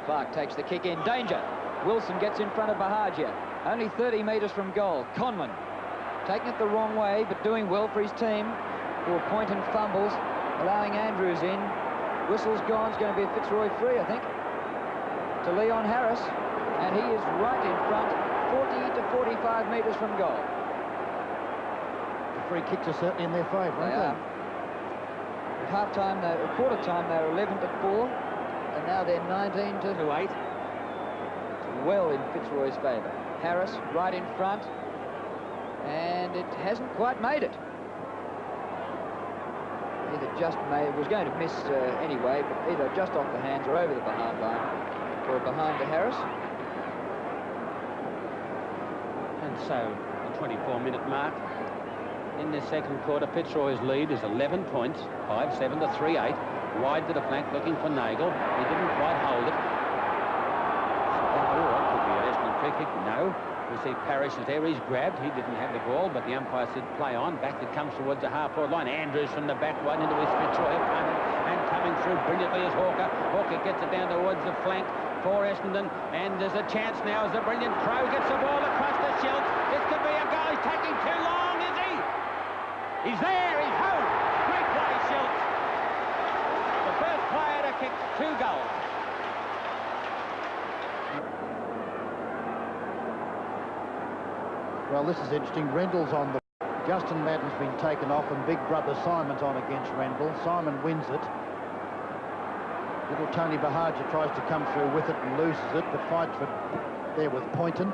Clark takes the kick in. Danger. Wilson gets in front of Bahagia. Only 30 metres from goal. Conlon taking it the wrong way, but doing well for his team. For point and fumbles, allowing Andrews in. Whistle's gone. It's going to be a Fitzroy free, I think, to Leon Harris. And he is right in front, 40 to 45 metres from goal. The free kicks are certainly in their favour, aren't they? At half-time, at quarter time, they were 11 to 4, and now they're 19 to 8. Well in Fitzroy's favour. Harris right in front, and it hasn't quite made it. Either just made, was going to miss anyway, but either just off the hands or over the behind line, or behind to Harris. And so, the 24-minute mark. In this second quarter, Fitzroy's lead is 11 points, 5-7 to 3-8. Wide to the flank, looking for Nagel. He didn't quite hold it. Oh, could be an Essendon free kick. No. We see Parrish is there. He's grabbed. He didn't have the ball, but the umpire said play on. Back it comes towards the half-forward line. Andrews from the back right into his Fitzroy opponent, and coming through brilliantly is Hawker. Hawker gets it down towards the flank for Essendon, and there's a chance now as the brilliant Crow gets the ball across the Schiltz. This could be a goal. He's taking too long, is he? He's there. He's home. Great play, Schiltz. The first player to kick 2 goals. Well, this is interesting. Rendell's on the... Justin Madden's been taken off, and big brother Simon's on against Rendell. Simon wins it. Little Tony Bahagia tries to come through with it and loses it, but fights for there with Poynton.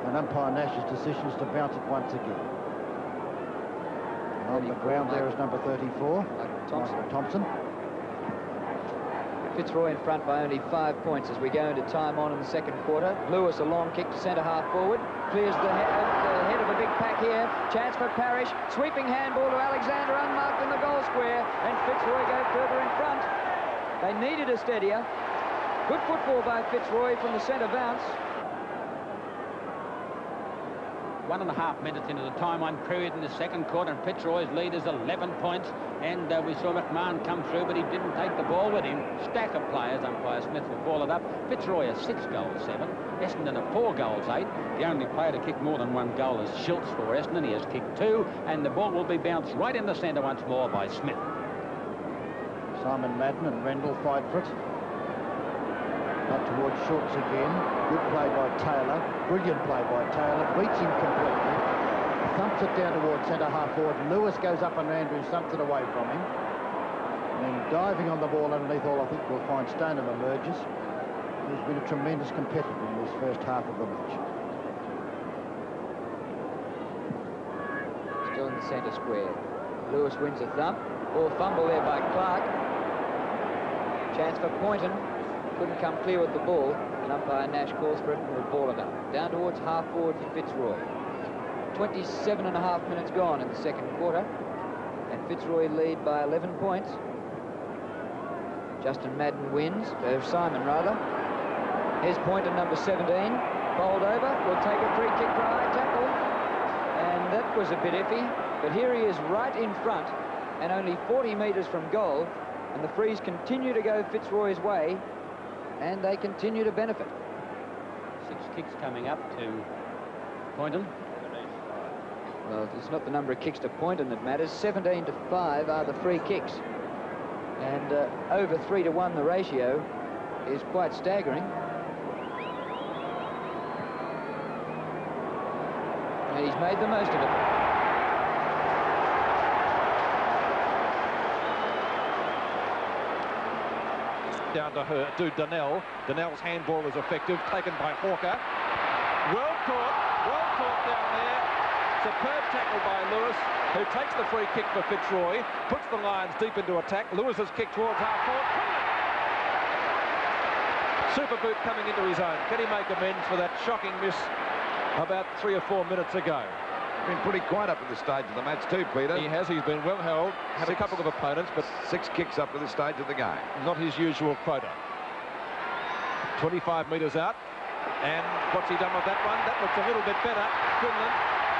And umpire Nash's decision is to bounce it once again. On the ground there is number 34, Thompson. Fitzroy in front by only 5 points as we go into time on in the second quarter. Lewis, a long kick to centre half forward. Clears the head of a big pack here. Chance for Parrish. Sweeping handball to Alexander, unmarked in the goal square. And Fitzroy go further in front. They needed a steadier. Good football by Fitzroy from the centre bounce. 1.5 minutes into the time-on period in the second quarter, and Fitzroy's lead is 11 points. And we saw McMahon come through, but he didn't take the ball with him. Stack of players. Umpire Smith will ball it up. Fitzroy has 6 goals, 7. Essendon are 4 goals, 8. The only player to kick more than 1 goal is Schiltz for Essendon. He has kicked 2, and the ball will be bounced right in the centre once more by Smith. Simon Madden and Rendell fight for it. Up towards Schultz again. Good play by Taylor. Brilliant play by Taylor. Beats him completely. Thumps it down towards centre half forward. Lewis goes up and Andrews thumps it away from him. And then diving on the ball underneath all, I think we'll find Stoneham emerges. He's been a tremendous competitor in this first half of the match. Still in the centre square. Lewis wins a thump. Ball fumble there by Clark. Chance for Poynton. Couldn't come clear with the ball, and umpire Nash calls for it and will ball it up. Down towards half forward for Fitzroy. 27.5 minutes gone in the second quarter, and Fitzroy lead by 11 points. Justin Madden wins, Simon rather. Here's Poynton, number 17, bowled over, will take a free kick for a high tackle, and that was a bit iffy, but here he is right in front, and only 40 metres from goal, and the frees continue to go Fitzroy's way, and they continue to benefit. 6 kicks coming up to Poynton. Well, it's not the number of kicks to Poynton that matters. 17 to 5 are the free kicks. And over 3 to 1 the ratio is quite staggering. And he's made the most of it. Down to Donnell. Donnell's handball is effective, taken by Hawker. Well caught down there. Superb tackle by Lewis, who takes the free kick for Fitzroy, puts the Lions deep into attack. Lewis's kick towards half forward. Super boot coming into his own. Can he make amends for that shocking miss about 3 or 4 minutes ago? Been pretty quiet up at this stage of the match too, Peter. He has. He's been well held. Had a couple of opponents, but 6 kicks up to this stage of the game. Not his usual quota. 25 metres out. And what's he done with that one? That looks a little bit better. Quinlan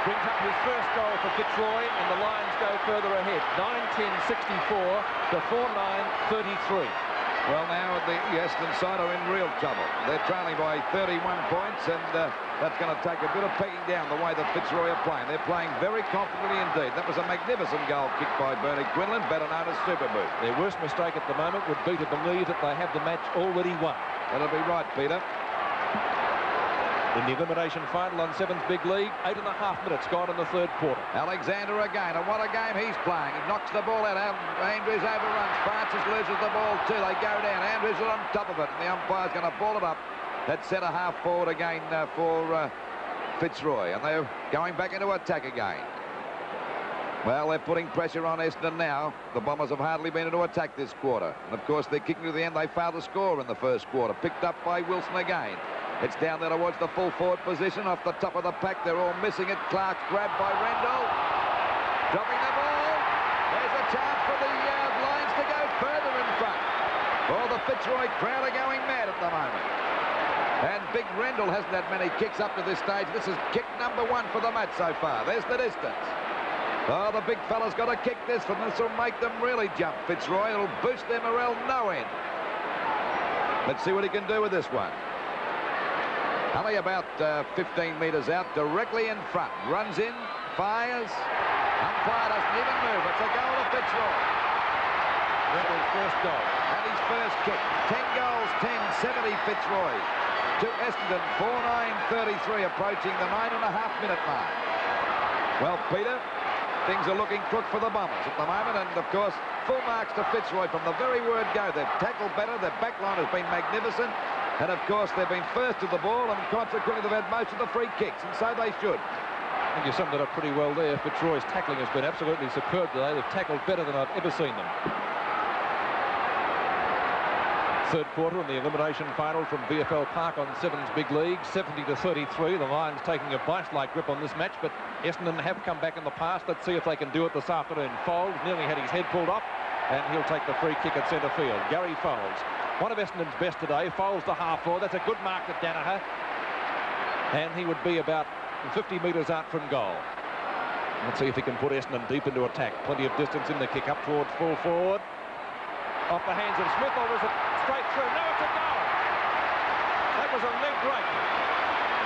brings up his first goal for Fitzroy, and the Lions go further ahead. 9-10-64 to 4-9-33. Well, now the Essendon side are in real trouble. They're trailing by 31 points, and that's going to take a bit of pegging down the way that Fitzroy are playing. They're playing very confidently indeed. That was a magnificent goal kicked by Bernie Quinlan, better known as Super Boot. Their worst mistake at the moment would be to believe that they have the match already won. That'll be right, Peter. In the elimination final on Sevens Big League, 8.5 minutes gone in the third quarter. Alexander again, and what a game he's playing. He knocks the ball out. Andrews overruns. Francis loses the ball too. They go down. Andrews is on top of it, and the umpire's going to ball it up. That's centre half forward again for Fitzroy, and they're going back into attack again. Well, they're putting pressure on Essendon now. The Bombers have hardly been into attack this quarter, and of course they're kicking to the end. They failed to score in the first quarter. Picked up by Wilson again. It's down there towards the full forward position. Off the top of the pack, they're all missing it. Clark's grabbed by Rendell. Dropping the ball. There's a chance for the Lions to go further in front. Oh, the Fitzroy crowd are going mad at the moment. And Big Rendell hasn't had many kicks up to this stage. This is kick number 1 for the match so far. There's the distance. Oh, the big fella's got to kick this, and this will make them really jump. Fitzroy, it'll boost their morale no end. Let's see what he can do with this one. Only about 15 metres out, directly in front. Runs in, fires. Umpire doesn't even move. It's a goal to Fitzroy. Rendell's first goal. And his first kick. 10 goals, 10, 70 Fitzroy. To Essendon, 4-9-33, approaching the 9.5-minute mark. Well, Peter, things are looking crook for the Bombers at the moment, and of course, full marks to Fitzroy from the very word go. They've tackled better, their back line has been magnificent, and of course, they've been first to the ball, and consequently, they've had most of the free kicks, and so they should. I think you summed it up pretty well there. Fitzroy's tackling has been absolutely superb today. They've tackled better than I've ever seen them. Third quarter in the elimination final from VFL Park on Sevens Big League, 70-33. The Lions taking a vice-like grip on this match, but Essendon have come back in the past. Let's see if they can do it this afternoon. Foles nearly had his head pulled off, and he'll take the free kick at centre field. Gary Foles, one of Essendon's best today. Foles the half forward. That's a good mark to Danaher, and he would be about 50 metres out from goal. Let's see if he can put Essendon deep into attack. Plenty of distance in the kick up towards full forward. Off the hands of Smith, or was it straight through? No, it's a goal. That was a leg break.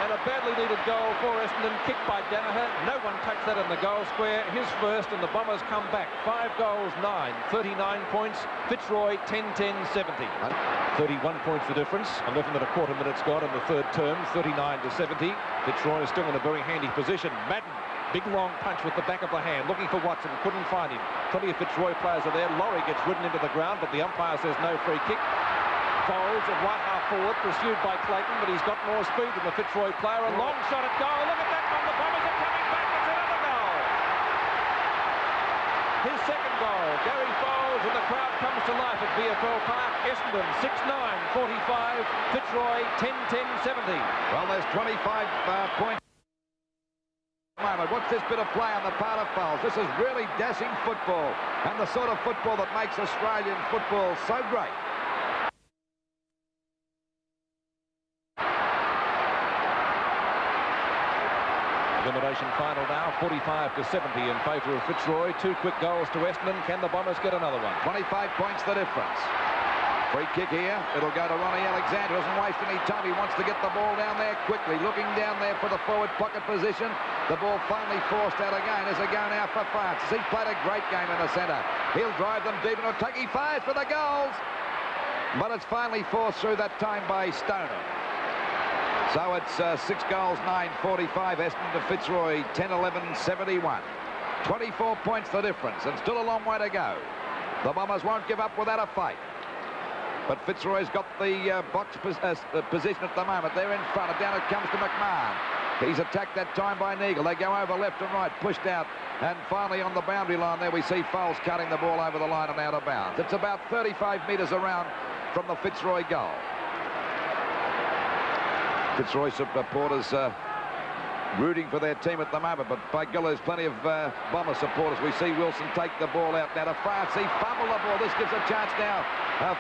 And a badly needed goal for Essendon, kicked by Danaher. No one touched that in the goal square. His first, and the Bombers come back. 5 goals, 9, 39 points. Fitzroy, 10-10, 70. 31 points the difference. 11.25 minutes gone in the third term, 39-70. Fitzroy is still in a very handy position. Madden, big long punch with the back of the hand, looking for Watson, couldn't find him. Plenty of Fitzroy players are there. Laurie gets ridden into the ground, but the umpire says no free kick. Foles at right half forward, pursued by Clayton, but he's got more speed than the Fitzroy player. A long shot at goal. Look at that one. The Bombers are coming back. It's another goal. His second goal. Gary Foles, and the crowd comes to life at VFL Park. Essendon 6-9-45. Fitzroy 10-10-70. Well, there's 25 points. What's this bit of play on the part of Foles? This is really dashing football, and the sort of football that makes Australian football so great. Elimination final now, 45-70 in favour of Fitzroy. 2 quick goals to Essendon. Can the Bombers get another one? 25 points the difference. Free kick here. It'll go to Ronnie Alexander. Doesn't waste any time. He wants to get the ball down there quickly. Looking down there for the forward pocket position. The ball finally forced out again as they go now for Francis. He's played a great game in the centre. He'll drive them deep into attack. He fires for the goals. But it's finally forced through that time by Stoner. So it's 6 goals, 9-45. Essendon to Fitzroy, 10-11-71. 24 points the difference, and still a long way to go. The Bombers won't give up without a fight. But Fitzroy's got the box position at the moment. They're in front, and down it comes to McMahon. He's attacked that time by Neagle. They go over left and right, pushed out, and finally on the boundary line there we see Foles cutting the ball over the line and out of bounds. It's about 35 metres around from the Fitzroy goal. Fitzroy supporters rooting for their team at the moment, but by golly, there's plenty of Bomber supporters. We see Wilson take the ball out now to France. He fumbled the ball. This gives a chance now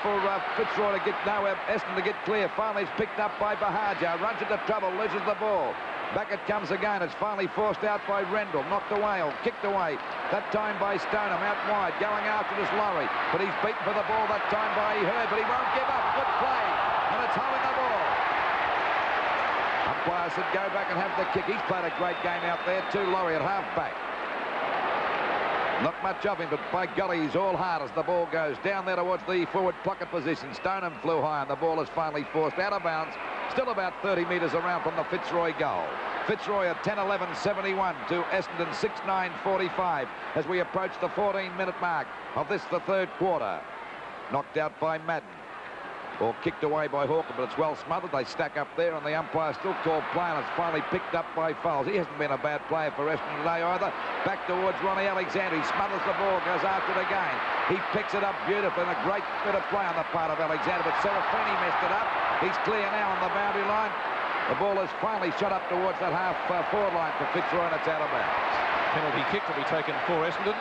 for Fitzroy to get Essendon to get clear. Finally, it's picked up by Bahaja. Runs into trouble, loses the ball. Back it comes again. It's finally forced out by Rendell. Knocked away or kicked away. That time by Stoneham out wide. Going after this Lorry. But he's beaten for the ball that time by Hurd. But he won't give up. Good play. And it's holding the ball. Umpire said go back and have the kick. He's played a great game out there too. Lorry at half-back. Not much of him, but by golly, he's all hard as the ball goes down there towards the forward pocket position. Stoneham flew high, and the ball is finally forced out of bounds. Still about 30 metres around from the Fitzroy goal. Fitzroy at 10-11-71 to Essendon 6-9-45 as we approach the 14-minute mark of this, the third quarter. Knocked out by Madden. Or kicked away by Hawker, but it's well smothered. They stack up there, and the umpire still called play, and it's finally picked up by Foles. He hasn't been a bad player for Essendon today either. Back towards Ronnie Alexander. He smothers the ball, goes after it again. He picks it up beautifully, and a great bit of play on the part of Alexander, but Serafini messed it up. He's clear now on the boundary line. The ball is finally shot up towards that half-forward line for Fitzroy, and it's out of bounds. Penalty kick to be taken for Essendon.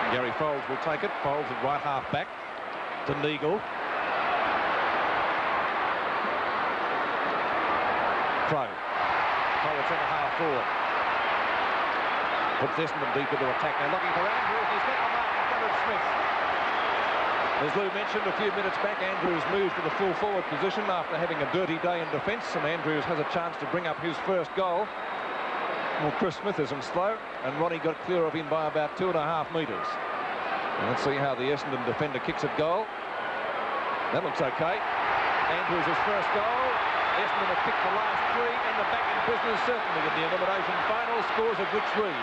Gary Foles will take it. Foles at right half back to Neagle. Crow. Crow centre half forward. Puts Essendon deep into attack. Now looking for Andrews. He's got the mark in front of Smith. As Lou mentioned a few minutes back, Andrews moves to the full forward position after having a dirty day in defence, and Andrews has a chance to bring up his first goal. Well, Chris Smith isn't slow, and Ronnie got clear of him by about 2.5 metres. And let's see how the Essendon defender kicks at goal. That looks okay. Andrews' first goal. Essendon have kicked the last 3 and the back in business certainly in the elimination final. Scores of which read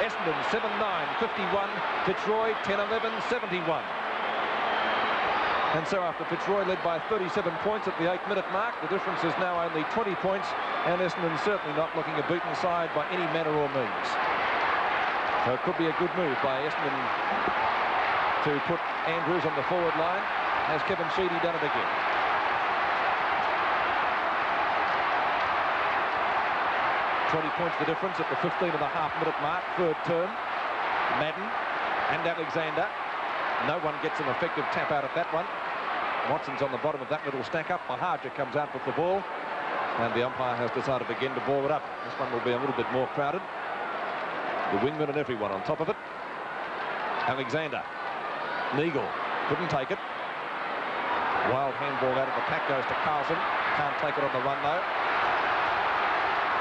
Essendon 7-9-51, Fitzroy 10-11-71. And so after Fitzroy led by 37 points at the 8-minute mark, the difference is now only 20 points, and Essendon certainly not looking a beaten side by any manner or means. So it could be a good move by Essendon to put Andrews on the forward line. Has Kevin Sheedy done it again? $20 points the difference at the 15.5-minute mark, third term. Madden and Alexander. No one gets an effective tap out at that one. Watson's on the bottom of that little stack up. Mahaja comes out with the ball, and the umpire has decided again to ball it up. This one will be a little bit more crowded. The wingman and everyone on top of it. Alexander. Neagle couldn't take it. Wild handball out of the pack goes to Carlson. Can't take it on the run though.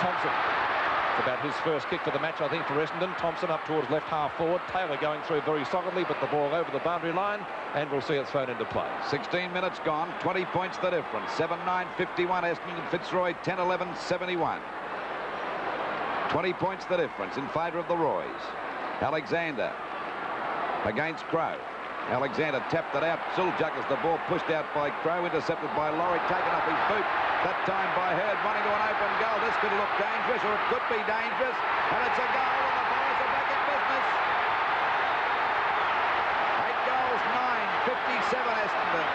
Thompson. It's about his first kick for the match, I think, for Essendon. Thompson up towards left half forward. Taylor going through very solidly, but the ball over the boundary line, and we'll see it thrown into play. 16 minutes gone, 20 points the difference. 7-9-51 Essendon and Fitzroy 10-11-71. 20 points the difference in favour of the Roys. Alexander against Crow. Alexander tapped it out. Still juggles the ball, pushed out by Crow, intercepted by Laurie, taken off his boot. That time by Hurd, running to an open goal. This could look dangerous, or it could be dangerous. And it's a goal, and the boys are back in business. 8 goals, 9-57 Essendon.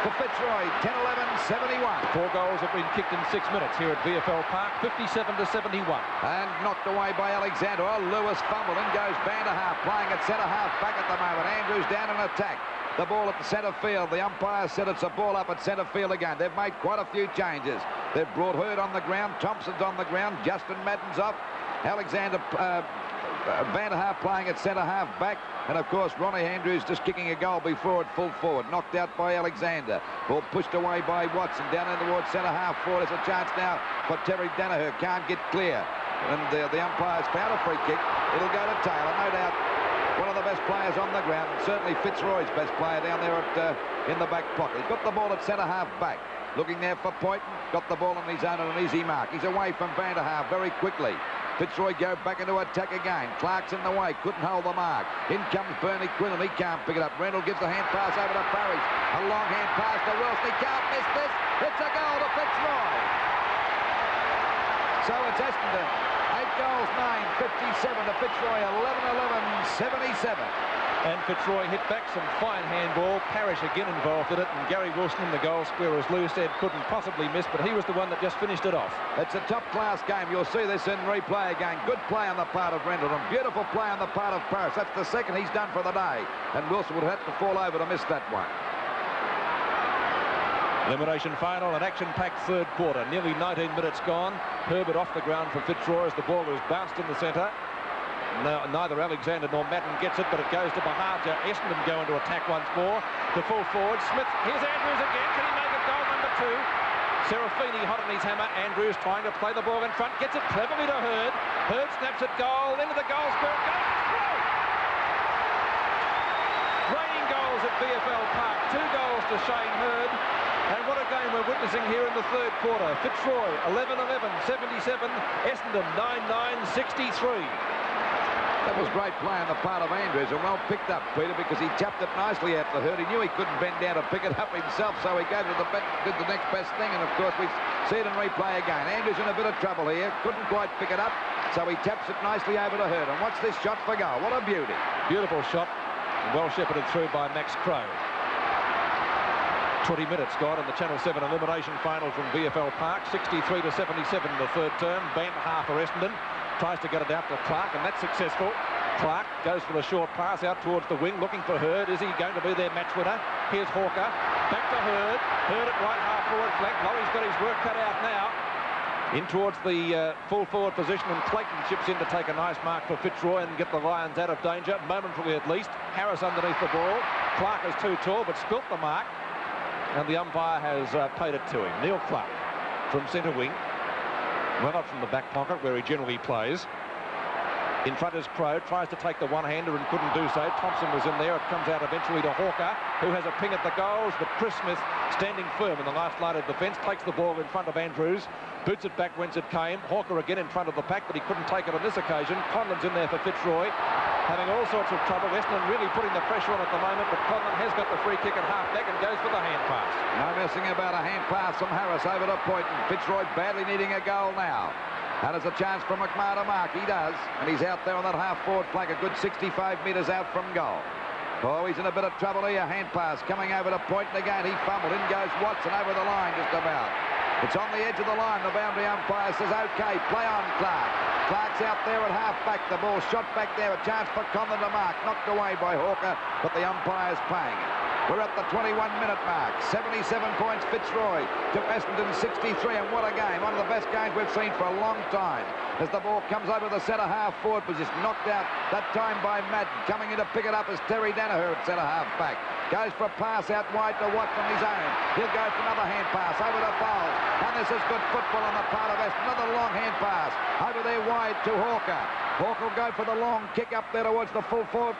To Fitzroy, 10-11-71. 4 goals have been kicked in 6 minutes here at VFL Park, 57-71. And knocked away by Alexander. Oh, Lewis fumbled. In goes Vanderhaar, playing at centre-half back at the moment. Andrews down in attack. The ball at the centre field. The umpire said it's a ball up at centre field again. They've made quite a few changes. They've brought Hurd on the ground. Thompson's on the ground. Justin Madden's off. Alexander Vanderhaar playing at centre-half back. And, of course, Ronnie Andrews just kicking a goal before it full forward. Knocked out by Alexander. Ball pushed away by Watson. Down in towards centre-half forward. There's a chance now for Terry Danaher. Can't get clear. And the umpire's found a free kick. It'll go to Taylor, no doubt. One of the best players on the ground, and certainly Fitzroy's best player down there in the back pocket. He's got the ball at centre-half back. Looking there for Poynton. Got the ball on his own and an easy mark. He's away from Vanderhaar very quickly. Fitzroy go back into attack again. Clark's in the way. Couldn't hold the mark. In comes Bernie Quinn, and he can't pick it up. Rendell gives the hand pass over to Parrish. A long hand pass to Wilson. He can't miss this. It's a goal to Fitzroy. So it's Essendon. 8 goals, 9-57 to Fitzroy, 11-11-77. And Fitzroy hit back some fine handball. Parrish again involved in it, and Gary Wilson in the goal square, as Lou said, couldn't possibly miss, but he was the one that just finished it off. It's a top-class game. You'll see this in replay again. Good play on the part of Rendell, and beautiful play on the part of Parrish. That's the second he's done for the day, and Wilson would have had to fall over to miss that one. Elimination final, an action-packed third quarter. Nearly 19 minutes gone. Herbert off the ground for Fitzroy as the ball is bounced in the centre. No, neither Alexander nor Madden gets it, but it goes to Bahaja. Essendon go into attack once more. The full forward, Smith. Here's Andrews again. Can he make it goal number 2? Serafini hot on his hammer. Andrews trying to play the ball in front. Gets it cleverly to Hurd. Hurd snaps it goal. Into the goal square. Goes through. Raining goals at VFL Park. 2 goals to Shane Hurd. And what a game we're witnessing here in the third quarter. Fitzroy, 11-11, 77. Essendon, 9-9, 63. That was great play on the part of Andrews, and well picked up, Peter, because he tapped it nicely out the Hurd. He knew he couldn't bend down to pick it up himself, so he did the next best thing, and of course we see it in replay again. Andrews in a bit of trouble here, couldn't quite pick it up, so he taps it nicely over to Hurd. And what's this shot for goal? What a beauty. Beautiful shot, well shepherded through by Max Crowe. 20 minutes gone in the Channel 7 elimination final from VFL Park. 63-77 in the third term. Bandha for Essendon. Tries to get it out to Clark, and that's successful. Clark goes for the short pass out towards the wing, looking for Hurd. Is he going to be their match winner? Here's Hawker. Back to Hurd. Hurd at right half forward flank. Laurie's got his work cut out now. In towards the full forward position, and Clayton chips in to take a nice mark for Fitzroy and get the Lions out of danger, momentarily at least. Harris underneath the ball. Clark is too tall, but spilt the mark. And the umpire has paid it to him. Neil Clark from centre wing. Well up from the back pocket where he generally plays. In front is Crowe, tries to take the one-hander and couldn't do so. Thompson was in there. It comes out eventually to Hawker, who has a ping at the goals, but Chris Smith, standing firm in the last line of defence, takes the ball in front of Andrews, boots it back whence it came. Hawker again in front of the pack, but he couldn't take it on this occasion. Conlon's in there for Fitzroy, having all sorts of trouble. Essendon really putting the pressure on at the moment, but Conlon has got the free kick at half-back and goes for the hand pass. No messing about, a hand pass from Harris over to Poynton. Fitzroy badly needing a goal now. And there's a chance for McMahon to mark. He does. And he's out there on that half-forward flank, a good 65 metres out from goal. Oh, he's in a bit of trouble here. Hand pass coming over to Poynton again. He fumbled. In goes Watson over the line just about. It's on the edge of the line. The boundary umpire says, OK, play on, Clark. Clark's out there at half-back. The ball shot back there. A chance for Conlon to mark. Knocked away by Hawker, but the umpire's paying it. We're at the 21-minute mark. 77 points Fitzroy to Essendon 63, and what a game. One of the best games we've seen for a long time. As the ball comes over the centre half-forward position, knocked out that time by Madden. Coming in to pick it up is Terry Danaher at centre half-back. Goes for a pass out wide to Watt from his own. He'll go for another hand pass over to Fowles. And this is good football on the part of Essendon. Another long hand pass over there wide to Hawker. Hawker will go for the long kick up there towards the full forward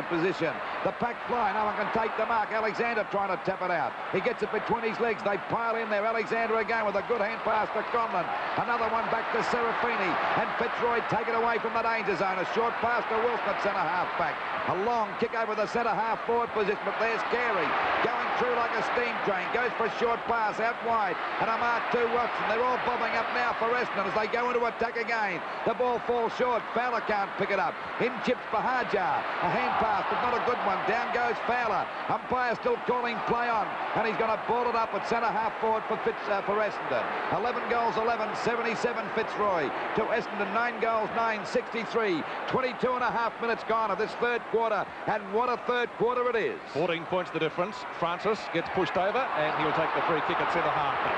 position. The pack fly. No one can take the mark. Alexander trying to tap it out. He gets it between his legs. They pile in there. Alexander again with a good hand pass to Conlon. Another one back to Serafini. And Fitzroy take it away from the danger zone. A short pass to Wilson at centre half back. A long kick over the centre half forward position, but there's Carey going through like a steam train. Goes for a short pass out wide, and a mark to Watson. They're all bobbing up now for Essendon as they go into attack again. The ball falls short. Fowler can't pick it up. In chips Bahaja. A hand pass, but not a good one. Down goes Fowler. Umpire still calling play on, and he's going to ball it up at centre half forward for Essendon. 11 goals, 11, 77 Fitzroy to Essendon. 9 goals, 9, 63. 22 and a half minutes gone of this third quarter, and what a third quarter it is. 14 points the difference. Francis gets pushed over, and he'll take the free kick at centre half-back.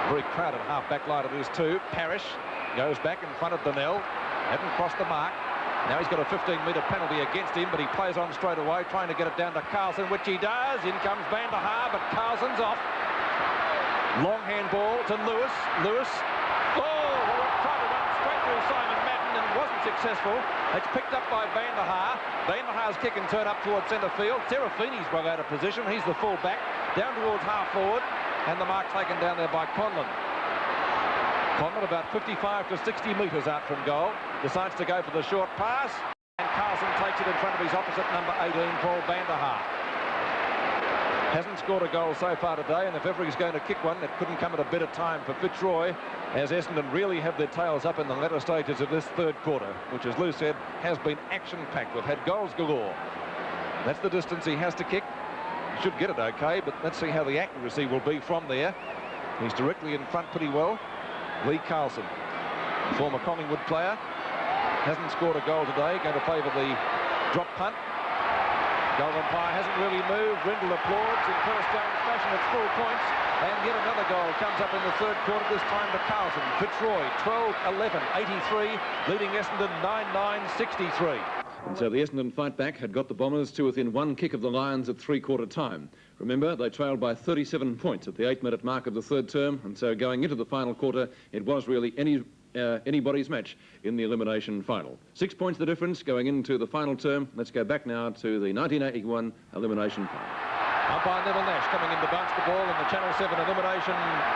Very crowded half-back line it is too. Parrish goes back in front of Donnell. Hadn't crossed the mark. Now he's got a 15-metre penalty against him, but he plays on straight away, trying to get it down to Carlson, which he does. In comes Bandha, but Carlson's off. Long handball to Lewis. Lewis. Oh, tried to run straight through Simon Madden and wasn't successful. It's picked up by Bandha. Bandha's kick and turn up towards centre field. Serafini's well out of position. He's the full back. Down towards half forward. And the mark taken down there by Conlon. Conlon about 55 to 60 metres out from goal. Decides to go for the short pass. And Carlson takes it in front of his opposite number 18, Paul Bandha. Hasn't scored a goal so far today, and if ever he's going to kick one, it couldn't come at a better time for Fitzroy, as Essendon really have their tails up in the latter stages of this third quarter, which, as Lou said, has been action-packed. We've had goals galore. That's the distance he has to kick. He should get it okay, but let's see how the accuracy will be from there. He's directly in front pretty well. Lee Carlson, former Collingwood player, hasn't scored a goal today, going to favour the drop punt. Goal umpire hasn't really moved. Rindle applauds in Perth Jones fashion. It's full points. And yet another goal comes up in the third quarter, this time to Carlton. Fitzroy, 12-11, 83, leading Essendon 9-9, 63. And so the Essendon fight back had got the Bombers to within one kick of the Lions at three-quarter time. Remember, they trailed by 37 points at the 8-minute mark of the third term, and so going into the final quarter, it was really anybody's match in the elimination final. 6 points the difference going into the final term. Let's go back now to the 1981 elimination final. Umpire Neville Nash coming in to bounce the ball in the Channel 7 elimination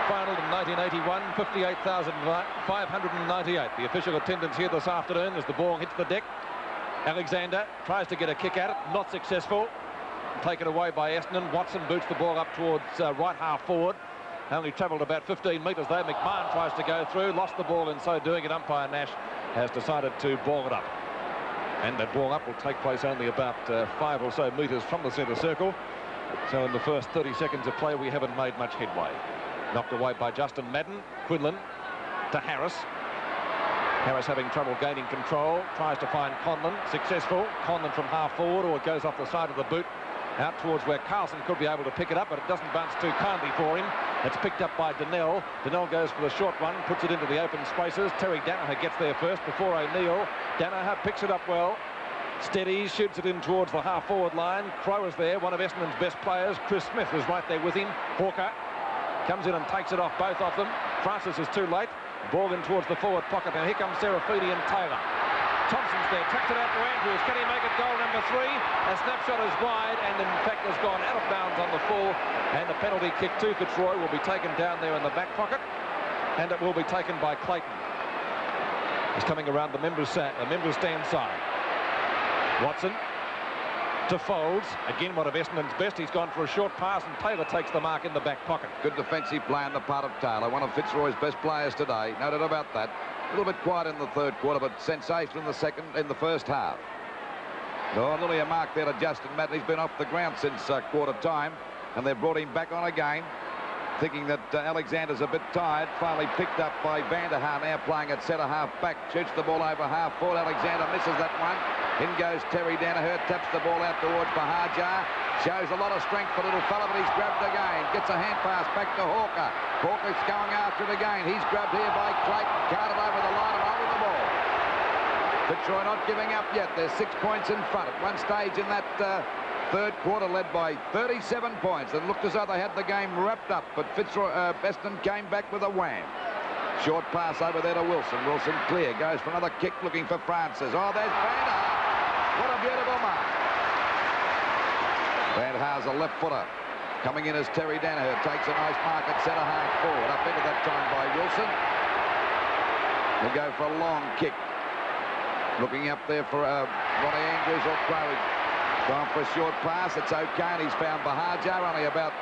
final in 1981, 58,598. The official attendance here this afternoon as the ball hits the deck. Alexander tries to get a kick at it, not successful. Taken away by Essendon. Watson boots the ball up towards right half forward. Only travelled about 15 metres there. McMahon tries to go through, lost the ball in so doing, and umpire Nash has decided to ball it up. And that ball up will take place only about 5 or so metres from the centre circle. So in the first 30 seconds of play, we haven't made much headway. Knocked away by Justin Madden. Quinlan to Harris. Harris having trouble gaining control. Tries to find Conlon. Successful. Conlon from half forward, or it goes off the side of the boot out towards where Carlson could be able to pick it up, but it doesn't bounce too kindly for him. It's picked up by Donnell. Donnell goes for the short one, puts it into the open spaces. Terry Danaher gets there first before O'Neill. Danaher picks it up well. Steadies, shoots it in towards the half-forward line. Crow is there, one of Essendon's best players. Chris Smith is right there with him. Hawker comes in and takes it off both of them. Francis is too late. Ball in towards the forward pocket. Now here comes Serafini and Taylor. Thompson's there, tracks it out to Andrews. Can he make it goal number 3? A snapshot is wide and in fact has gone out of bounds on the full. And the penalty kick to Fitzroy will be taken down there in the back pocket. And it will be taken by Clayton. He's coming around the members' stand side. Watson to Folds. Again, one of Essendon's best. He's gone for a short pass and Taylor takes the mark in the back pocket. Good defensive play on the part of Taylor, one of Fitzroy's best players today. No doubt about that. A little bit quiet in the third quarter, but sensational in the first half. Oh, nearly a mark there to Justin Madden. He's been off the ground since quarter time, and they've brought him back on again, thinking that Alexander's a bit tired. Finally picked up by Vanderhaar, now playing at centre half back. Shoots the ball over half forward. Alexander misses that one. In goes Terry Danaher, taps the ball out towards Bahajar. Shows a lot of strength for little fella, but he's grabbed again. Gets a hand pass back to Hawker. Hawker's going after it again. He's grabbed here by Clayton. Carted over the line and over the ball. Fitzroy not giving up yet. There's 6 points in front. At one stage in that third quarter, led by 37 points. It looked as though they had the game wrapped up, but Fitzroy, Essendon came back with a wham. Short pass over there to Wilson. Wilson clear. Goes for another kick looking for Francis. Oh, there's Vanderhaar. What a beautiful mark. Vanderhaar's a left footer. Coming in as Terry Danaher. Takes a nice mark at centre half forward. Up into that time by Wilson. They go for a long kick. Looking up there for Ronnie Andrews or Quarry. Going for a short pass. It's okay, and he's found Bahajar only about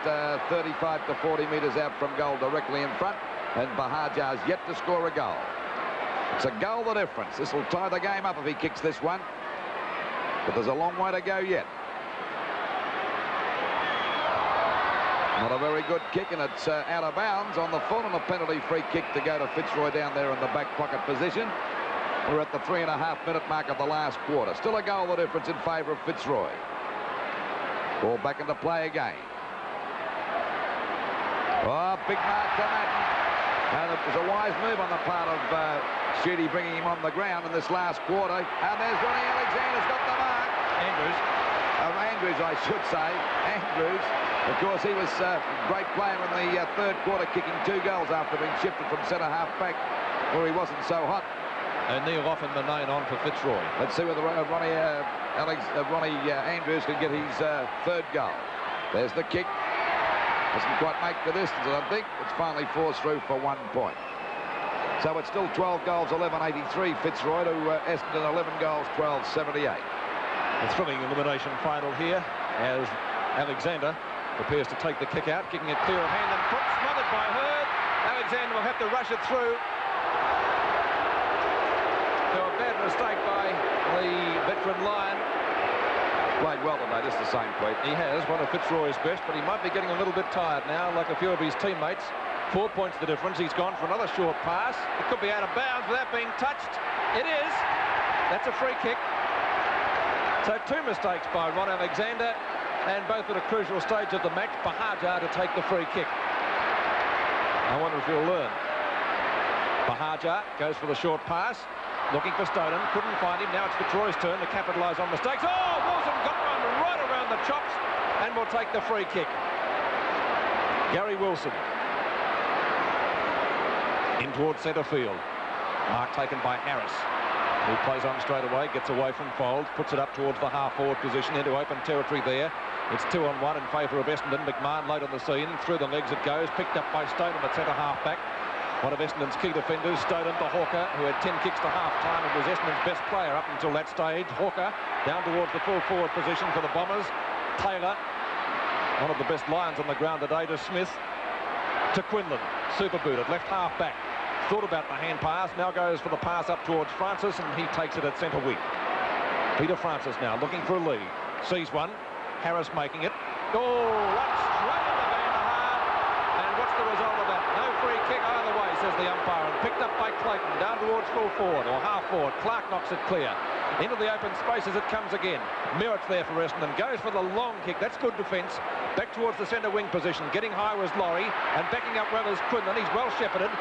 35 to 40 metres out from goal, directly in front. And Bahajar's yet to score a goal. It's a goal the difference. This will tie the game up if he kicks this one. But there's a long way to go yet. Not a very good kick, and it's out of bounds on the full, and a penalty free kick to go to Fitzroy down there in the back pocket position. We're at the 3.5-minute mark of the last quarter. Still a goal the difference in favour of Fitzroy. Ball back into play again. Oh, big mark to Madden. And it was a wise move on the part of Sheedy, bringing him on the ground in this last quarter. And there's Ronnie Alexander's got the mark. Andrews, I should say. Andrews. Of course, he was a great player in the third quarter, kicking 2 goals after being shifted from centre half back, where he wasn't so hot. O'Neill off in the main on for Fitzroy. Let's see whether Ronnie Andrews can get his third goal. There's the kick. Doesn't quite make the distance, I think. It's finally forced through for 1 point. So it's still 12 goals, 11-83. Fitzroy to Essendon, 11 goals, 12-78. A thrilling elimination final here as Alexander prepares to take the kick out, kicking it clear of hand and foot, smothered by Hurd. Alexander will have to rush it through. So a bad mistake by the veteran Lion. Played well today, just the same, Pete. He has, one of Fitzroy's best, but he might be getting a little bit tired now, like a few of his teammates. 4 points the difference. He's gone for another short pass. It could be out of bounds without being touched. It is. That's a free kick. So 2 mistakes by Ron Alexander, and both at a crucial stage of the match. Bahajar to take the free kick. I wonder if he'll learn. Bahajar goes for the short pass, looking for Stoden, couldn't find him. Now it's Fitzroy's turn to capitalise on mistakes. Oh, Wilson got one right around the chops and will take the free kick. Gary Wilson in towards centre field. Mark taken by Harris, who plays on straight away, gets away from Fold, puts it up towards the half-forward position into open territory there. It's 2-on-1 in favour of Essendon. McMahon late on the scene. Through the legs it goes. Picked up by Stoden at centre half-back. One of Essendon's key defenders, Stoden, the Hawker, who had 10 kicks to half-time and was Essendon's best player up until that stage. Hawker down towards the full-forward position for the Bombers. Taylor, one of the best Lions on the ground today, to Smith. To Quinlan. Super boot at left half-back. Thought about the hand pass. Now goes for the pass up towards Francis, and he takes it at centre wing. Peter Francis now looking for a lead. Sees one. Harris making it. Oh, that's straight in the Vanderhaar. And what's the result of that? No free kick either way, says the umpire. And picked up by Clayton down towards full forward or half forward. Clark knocks it clear. Into the open space as it comes again. Merritt's there for Essendon. Goes for the long kick. That's good defence. Back towards the centre wing position. Getting high was Laurie. And backing up well is Quinlan. He's well shepherded.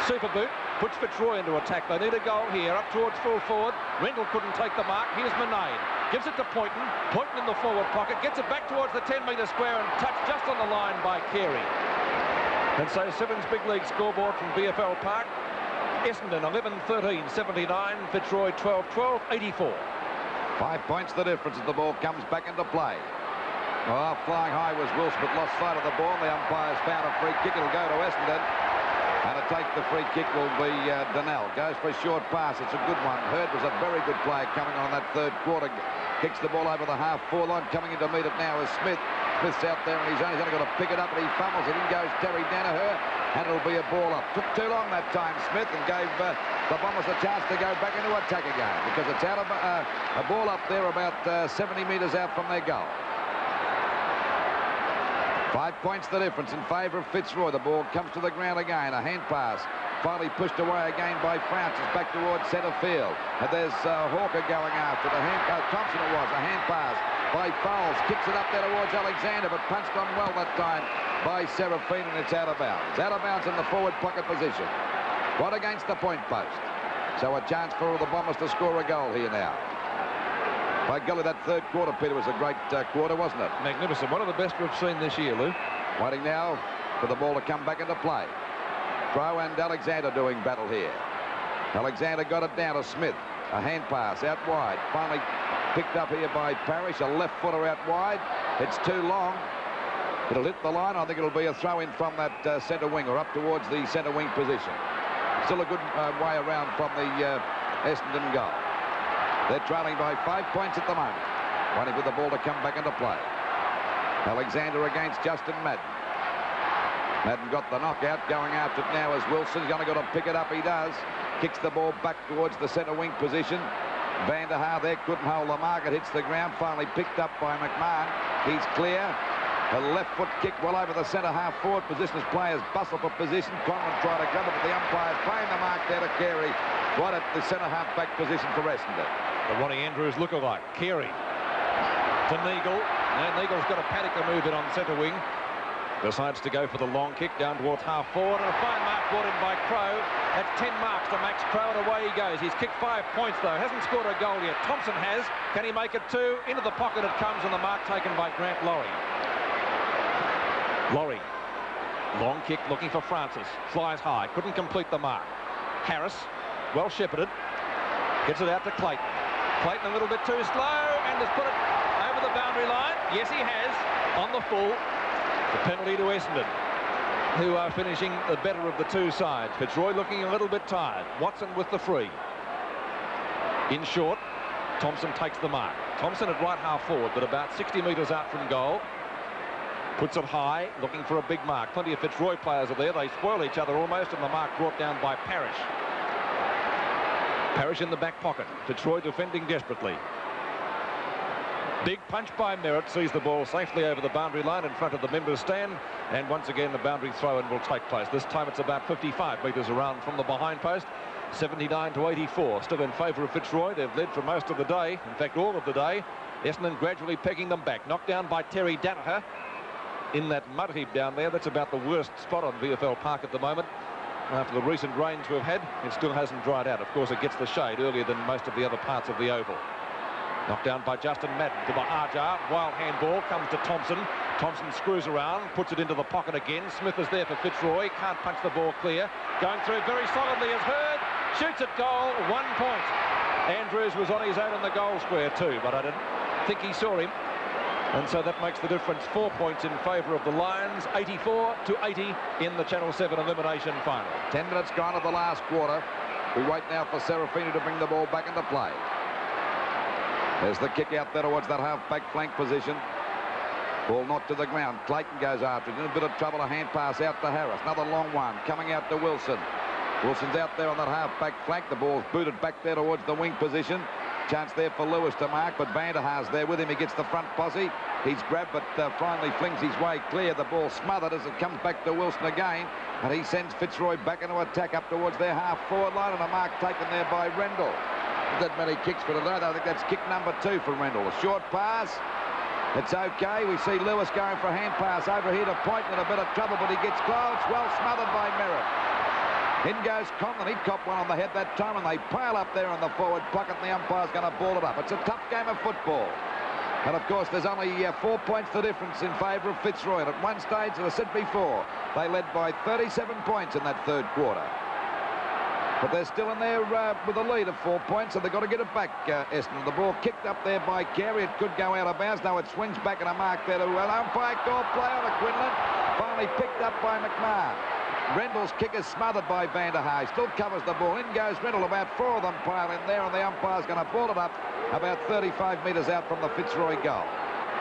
Super boot. Puts Fitzroy into attack. They need a goal here. Up towards full forward. Rendell couldn't take the mark. Here's Manane. Gives it to Poynton. Poynton in the forward pocket. Gets it back towards the 10-metre square and touched just on the line by Carey. And so Sevens big league scoreboard from VFL Park. Essendon 11-13, 79. Fitzroy 12-12, 84. 5 points the difference as the ball comes back into play. Oh, flying high was Wilson, but lost sight of the ball. The umpire's found a free kick. It'll go to Essendon. And to take the free kick will be Donnell. Goes for a short pass. It's a good one. Hurd was a very good player coming on that third quarter. Kicks the ball over the half-forward line. Coming in to meet it now is Smith. Smith's out there and he's only got to pick it up, and he fumbles it. In goes Terry Danaher, and it'll be a ball up. Took too long that time, Smith, and gave the Bombers a chance to go back into attack again, because it's out of a ball up there about 70 metres out from their goal. 5 points the difference in favour of Fitzroy. The ball comes to the ground again. A hand pass. Finally pushed away again by Francis. Back towards centre field. And there's Hawker going after. Thompson it was. A hand pass by Fowles. Kicks it up there towards Alexander, but punched on well that time by Serafine, and it's out of bounds. Out of bounds in the forward pocket position. Right against the point post. So a chance for all the Bombers to score a goal here now. By golly, that third quarter, Peter, was a great quarter, wasn't it? Magnificent. One of the best we've seen this year, Lou. Waiting now for the ball to come back into play. Crowe and Alexander doing battle here. Alexander got it down to Smith. A hand pass out wide. Finally picked up here by Parrish. A left footer out wide. It's too long. It'll hit the line. I think it'll be a throw in from that centre wing, or up towards the centre wing position. Still a good way around from the Essendon goal. They're trailing by 5 points at the moment. Waiting for the ball to come back into play. Alexander against Justin Madden. Madden got the knockout. Going after it now as Wilson's going to go to pick it up. He does. Kicks the ball back towards the centre wing position. Vanderhaar there couldn't hold the mark. It hits the ground. Finally picked up by McMahon. He's clear. A left foot kick well over the centre half forward position as players bustle for position. Conlon tried to grab it, but the umpire's playing the mark there to Carey. Right at the centre half back position for Essendon. The Ronnie Andrews look-alike. Carey to Neagle. And Neagle's got a panic to move it on centre wing. Decides to go for the long kick down towards half forward, and a fine mark brought in by Crowe. That's 10 marks to Max Crowe, and away he goes. He's kicked 5 points though. Hasn't scored a goal yet. Thompson has. Can he make it 2? Into the pocket it comes, and the mark taken by Grant Laurie. Laurie. Long kick looking for Francis. Flies high. Couldn't complete the mark. Harris. Well shepherded. Gets it out to Clayton. Clayton a little bit too slow, and has put it over the boundary line. Yes, he has. On the full. The penalty to Essendon, who are finishing the better of the two sides. Fitzroy looking a little bit tired. Watson with the free. In short, Thompson takes the mark. Thompson at right half forward, but about 60 metres out from goal. Puts it high, looking for a big mark. Plenty of Fitzroy players are there. They spoil each other almost, and the mark brought down by Parrish. Parrish in the back pocket. Fitzroy defending desperately. Big punch by Merritt, sees the ball safely over the boundary line in front of the members' stand, and once again the boundary throw-in will take place. This time it's about 55 metres around from the behind post. 79 to 84, still in favour of Fitzroy. They've led for most of the day, in fact all of the day. Essendon gradually pegging them back. Knocked down by Terry Danaher in that mud heap down there. That's about the worst spot on VFL Park at the moment. After the recent rains we've had, it still hasn't dried out. Of course, it gets the shade earlier than most of the other parts of the oval. Knocked down by Justin Madden to Mahajar. Wild handball comes to Thompson. Thompson screws around, puts it into the pocket again. Smith is there for Fitzroy. Can't punch the ball clear. Going through very solidly is Hurd. Shoots at goal. 1 point. Andrews was on his own in the goal square too, but I didn't think he saw him. And so that makes the difference. 4 points in favour of the Lions. 84 to 80 in the Channel 7 elimination final. 10 minutes gone of the last quarter. We wait now for Serafini to bring the ball back into play. There's the kick out there towards that half-back flank position. Ball not to the ground. Clayton goes after it. In a bit of trouble. A hand pass out to Harris. Another long one coming out to Wilson. Wilson's out there on that half-back flank. The ball's booted back there towards the wing position. Chance there for Lewis to mark, but Vanderhaar's there with him. He gets the front posse. He's grabbed, but finally flings his way clear. The ball smothered as it comes back to Wilson again, and he sends Fitzroy back into attack up towards their half-forward line, and a mark taken there by Rendell. Not that many kicks for today. I think that's kick number 2 for Rendell. A short pass. It's okay. We see Lewis going for a hand pass over here to Point in a bit of trouble, but he gets close. Well smothered by Merritt. In goes Conlon. He copped one on the head that time, and they pile up there in the forward pocket, and the umpire's going to ball it up. It's a tough game of football. And, of course, there's only 4 points the difference in favour of Fitzroy. And at one stage, as I said before, they led by 37 points in that third quarter. But they're still in there with a lead of 4 points, so they've got to get it back, Essendon. The ball kicked up there by Carey. It could go out of bounds. No, it swings back and a mark there to an umpire call play on a Quinlan. Finally picked up by McMahon. Rendell's kick is smothered by Vanderhaar. Still covers the ball. In goes Rendell. About 4 of them pile in there, and the umpire's going to ball it up about 35 metres out from the Fitzroy goal.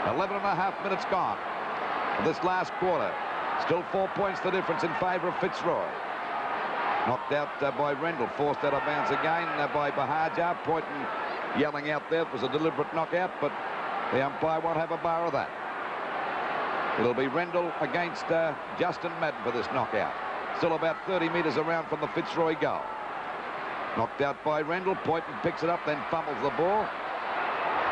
11.5 minutes gone. This last quarter. Still 4 points the difference in favour of Fitzroy. Knocked out by Rendell. Forced out of bounds again by Bahajar. Pointing, yelling out there. It was a deliberate knockout, but the umpire won't have a bar of that. It'll be Rendell against Justin Madden for this knockout. Still about 30 metres around from the Fitzroy goal. Knocked out by Rendell. Pointon picks it up, then fumbles the ball.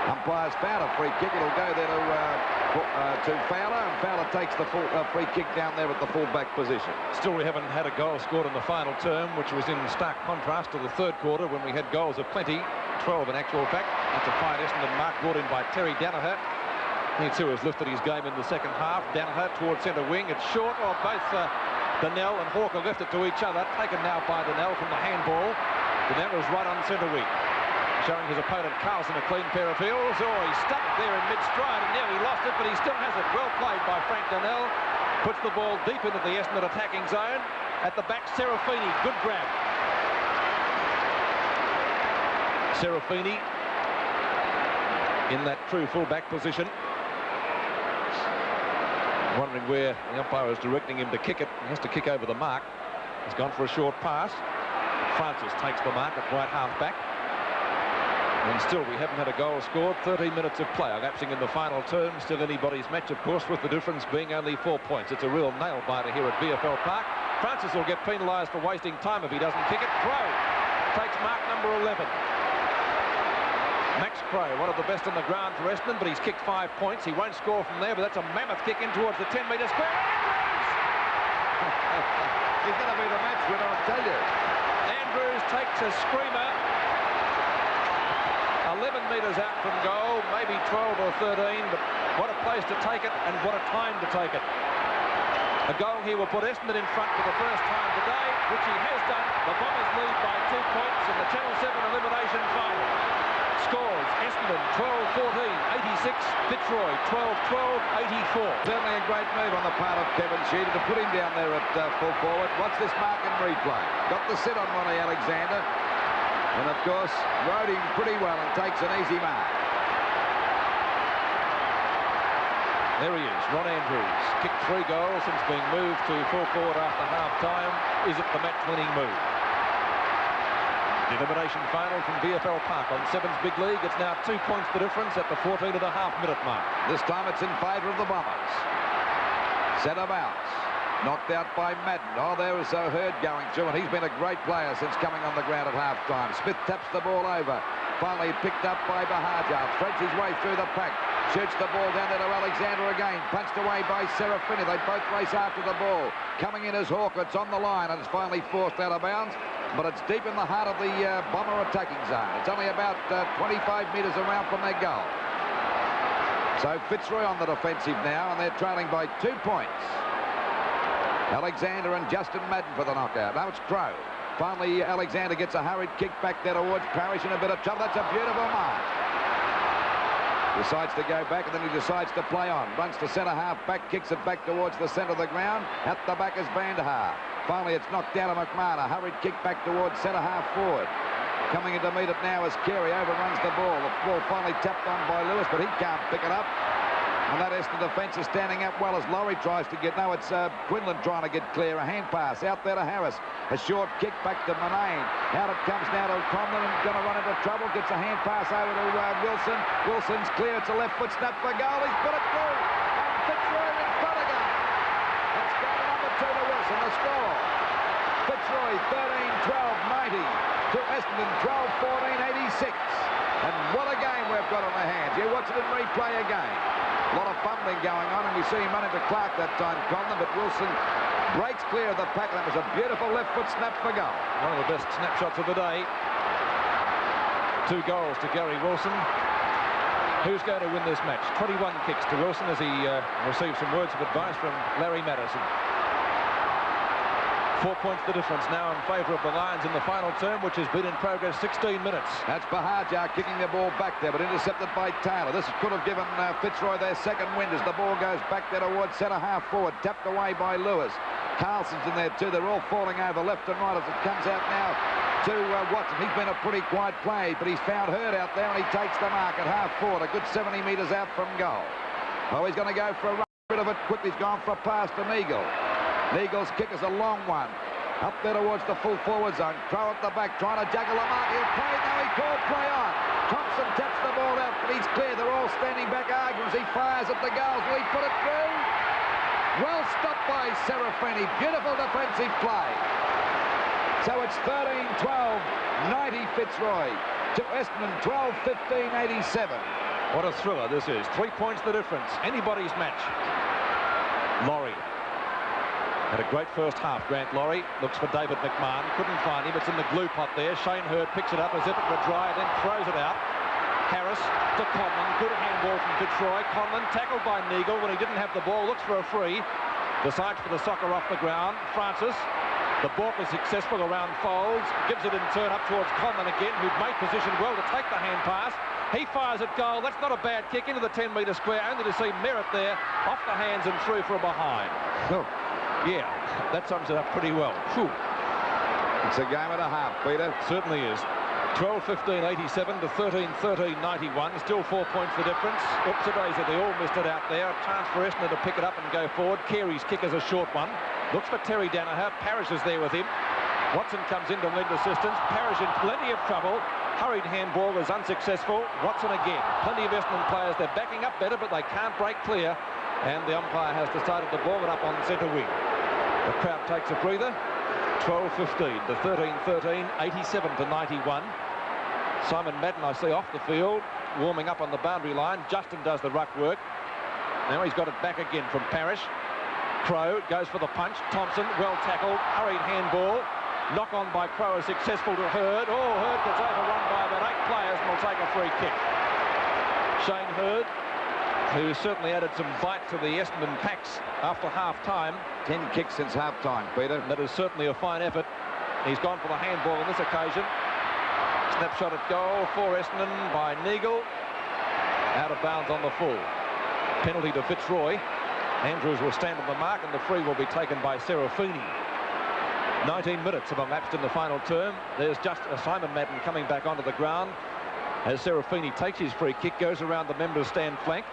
Umpire's found a free kick. It'll go there to Fowler, and Fowler takes the free kick down there at the full-back position. Still, we haven't had a goal scored in the final term, which was in stark contrast to the third quarter when we had goals of plenty. 12 in actual fact. That's a fine Essendon mark brought in by Terry Danaher. He too has lifted his game in the second half. Danaher towards centre wing. It's short. Oh, both Donnell and Hawker left it to each other. Taken now by Donnell from the handball. Donnell is right on centre wing, showing his opponent Carlson a clean pair of heels. Oh, he stuck there in mid-stride and nearly lost it, but he still has it. Well played by Frank Donnell. Puts the ball deep into the Essendon attacking zone. At the back, Serafini. Good grab. Serafini in that true full-back position. Wondering where the umpire is directing him to kick it. He has to kick over the mark. He's gone for a short pass. Francis takes the mark at right half-back. And still, we haven't had a goal scored. 13 minutes of play, elapsing in the final term. Still anybody's match, of course, with the difference being only 4 points. It's a real nail-biter here at VFL Park. Francis will get penalised for wasting time if he doesn't kick it. Crow takes mark number 11. Max Crow, one of the best on the ground for Essendon, but he's kicked 5 points. He won't score from there, but that's a mammoth kick in towards the 10-metre square. He's going to be the match winner, I'll tell you. Andrews takes a screamer. 11 metres out from goal, maybe 12 or 13, but what a place to take it and what a time to take it. A goal here will put Essendon in front for the first time today, which he has done. The Bombers lead by 2 points in the Channel 7 elimination final. Scores: Essendon 12-14, 86, Fitzroy 12-12, 84. Certainly a great move on the part of Kevin Sheedy to put him down there at full forward. Watch this mark and replay. Got the sit on Ronnie Alexander. And, of course, rode him pretty well and takes an easy mark. There he is, Ron Andrews. Kicked 3 goals since being moved to full forward after half-time. Is it the match-winning move? The elimination final from VFL Park on 7's Big League. It's now 2 points the difference at the 14.5-minute mark. This time it's in favour of the Bombers. Centre bounce. Knocked out by Madden. Oh, there is Hurd going through, and he's been a great player since coming on the ground at half-time. Smith taps the ball over. Finally picked up by Bahajar. Threads his way through the pack. Shoots the ball down there to Alexander again. Punched away by Serafini. They both race after the ball. Coming in as Hawker. It's on the line, and it's finally forced out of bounds. But it's deep in the heart of the Bomber attacking zone. It's only about 25 metres around from their goal. So Fitzroy on the defensive now, and they're trailing by 2 points. Alexander and Justin Madden for the knockout. Now it's Crow. Finally, Alexander gets a hurried kick back there towards Parrish in a bit of trouble. That's a beautiful mark. Decides to go back, and then he decides to play on. Runs to centre-half back, kicks it back towards the centre of the ground. At the back is Bandahar. Finally, it's knocked down to McMahon. A hurried kick back towards centre-half forward. Coming in to meet it now as Carey overruns the ball. The ball finally tapped on by Lewis, but he can't pick it up. And that Essendon defence is standing up well as Laurie tries to get... No, it's Quinlan trying to get clear. A hand pass out there to Harris. A short kick back to Manane. Out it comes now to Conlon, and going to run into trouble. Gets a hand pass over to Wilson. Wilson's clear. It's a left foot snap for goal. He's put it through. And Fitzroy in front again. That's goal number 2 to Wilson. The score. Fitzroy 13-12-90 to Essendon 12-14-86. And what a game we've got on our hands. You watch it in replay again. A lot of fumbling going on, and we see him run into Clark that time, Conlon, but Wilson breaks clear of the pack. That was a beautiful left foot snap for goal. One of the best snapshots of the day. 2 goals to Gary Wilson. Who's going to win this match? 21 kicks to Wilson as he received some words of advice from Larry Madison. 4 points the difference now in favour of the Lions in the final term, which has been in progress 16 minutes. That's Bahajar kicking the ball back there, but intercepted by Taylor. This could have given Fitzroy their second wind as the ball goes back there towards centre-half forward, tapped away by Lewis. Carlson's in there too. They're all falling over left and right as it comes out now to Watson. He's been a pretty quiet play, but he's found Hurd out there, and he takes the mark at half-forward, a good 70 metres out from goal. Oh, he's going to go for a run. Rid of it quickly. He's gone for a pass to Neagle. Neagle's kick is a long one. Up there towards the full forward zone. Crow at the back, trying to juggle the mark. He'll play. Now he called play on. Thompson taps the ball out, but he's clear. They're all standing back arguing as he fires at the goals. Will he put it through? Well stopped by Serafini. Beautiful defensive play. So it's 13-12-90 Fitzroy to Essendon 12-15-87. What a thriller this is. 3 points the difference. Anybody's match. Laurie. Had a great first half, Grant Laurie. Looks for David McMahon. Couldn't find him. It's in the glue pot there. Shane Hurd picks it up as if it were dry, then throws it out. Harris to Conlon. Good handball from Fitzroy. Conlon tackled by Neagle when he didn't have the ball. Looks for a free. Decides for the soccer off the ground. Francis. The ball is successful around Folds. Gives it in turn up towards Conlon again, who'd made position well to take the hand pass. He fires at goal. That's not a bad kick into the 10-metre square. Only to see Merritt there off the hands and through for a behind. Oh. Yeah, that sums it up pretty well. Whew. It's a game and a half, Peter. Certainly is. 12-15-87 to 13-13-91. Still 4 points the difference. Oops, they all missed it out there. A chance for Essendon to pick it up and go forward. Carey's kick is a short one. Looks for Terry Danaher. Parrish is there with him. Watson comes in to lend assistance. Parrish in plenty of trouble. Hurried handball is unsuccessful. Watson again. Plenty of Essendon players. They're backing up better, but they can't break clear. And the umpire has decided to ball it up on centre wing. The crowd takes a breather. 12-15 to 13-13, 87 to 91. Simon Madden, I see, off the field, warming up on the boundary line. Justin does the ruck work. Now he's got it back again from Parrish. Crow goes for the punch. Thompson, well tackled. Hurried handball. Knock on by Crow is successful to Hurd. Oh, Hurd gets overrun by about 8 players and will take a free kick. Shane Hurd, who certainly added some bite to the Essendon packs after half-time. 10 kicks since half-time, Peter. That is certainly a fine effort. He's gone for the handball on this occasion. Snapshot at goal for Essendon by Neagle. Out of bounds on the full. Penalty to Fitzroy. Andrews will stand on the mark, and the free will be taken by Serafini. 19 minutes have elapsed in the final term. There's just Simon Madden coming back onto the ground as Serafini takes his free kick, goes around the members' stand flank.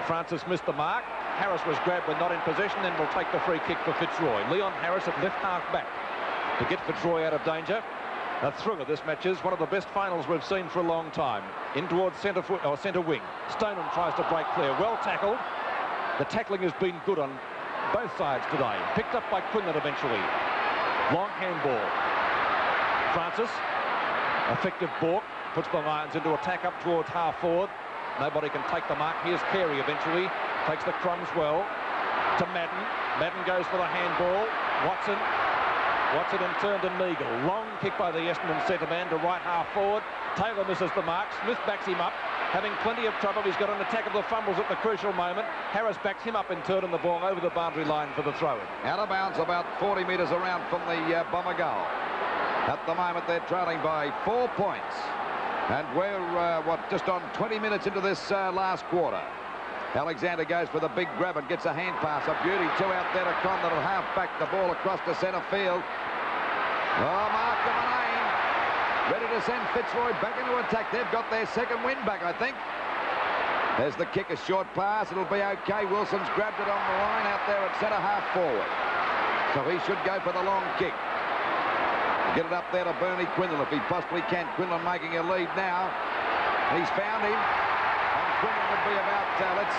Francis missed the mark. Harris was grabbed when not in possession, and will take the free kick for Fitzroy. Leon Harris at left half back to get Fitzroy out of danger. A thriller this match is. One of the best finals we've seen for a long time. In towards centre wing. Stoneham tries to break clear. Well tackled. The tackling has been good on both sides today. Picked up by Quinlan eventually. Long handball. Francis, effective balk, puts the Lions into attack up towards half forward. Nobody can take the mark. Here's Carey eventually. Takes the crumbs well to Madden. Madden goes for the handball. Watson in turn to Meagle. Long kick by the Essendon centre man to right half forward. Taylor misses the mark. Smith backs him up. Having plenty of trouble. He's got an attack of the fumbles at the crucial moment. Harris backs him up in turn and the ball over the boundary line for the throw-in. Out of bounds about 40 metres around from the Bomber goal. At the moment they're trailing by 4 points. And we're, just on 20 minutes into this last quarter. Alexander goes for the big grab and gets a hand pass. A beauty, two out there to Condon at half-back. The ball across to centre field. Oh, Mark de Manane ready to send Fitzroy back into attack. They've got their second win back, I think. There's the kick, a short pass. It'll be okay. Wilson's grabbed it on the line out there at centre half forward. So he should go for the long kick. Get it up there to Bernie Quinlan if he possibly can. Quinlan making a lead now. He's found him. And Quinlan would be about, about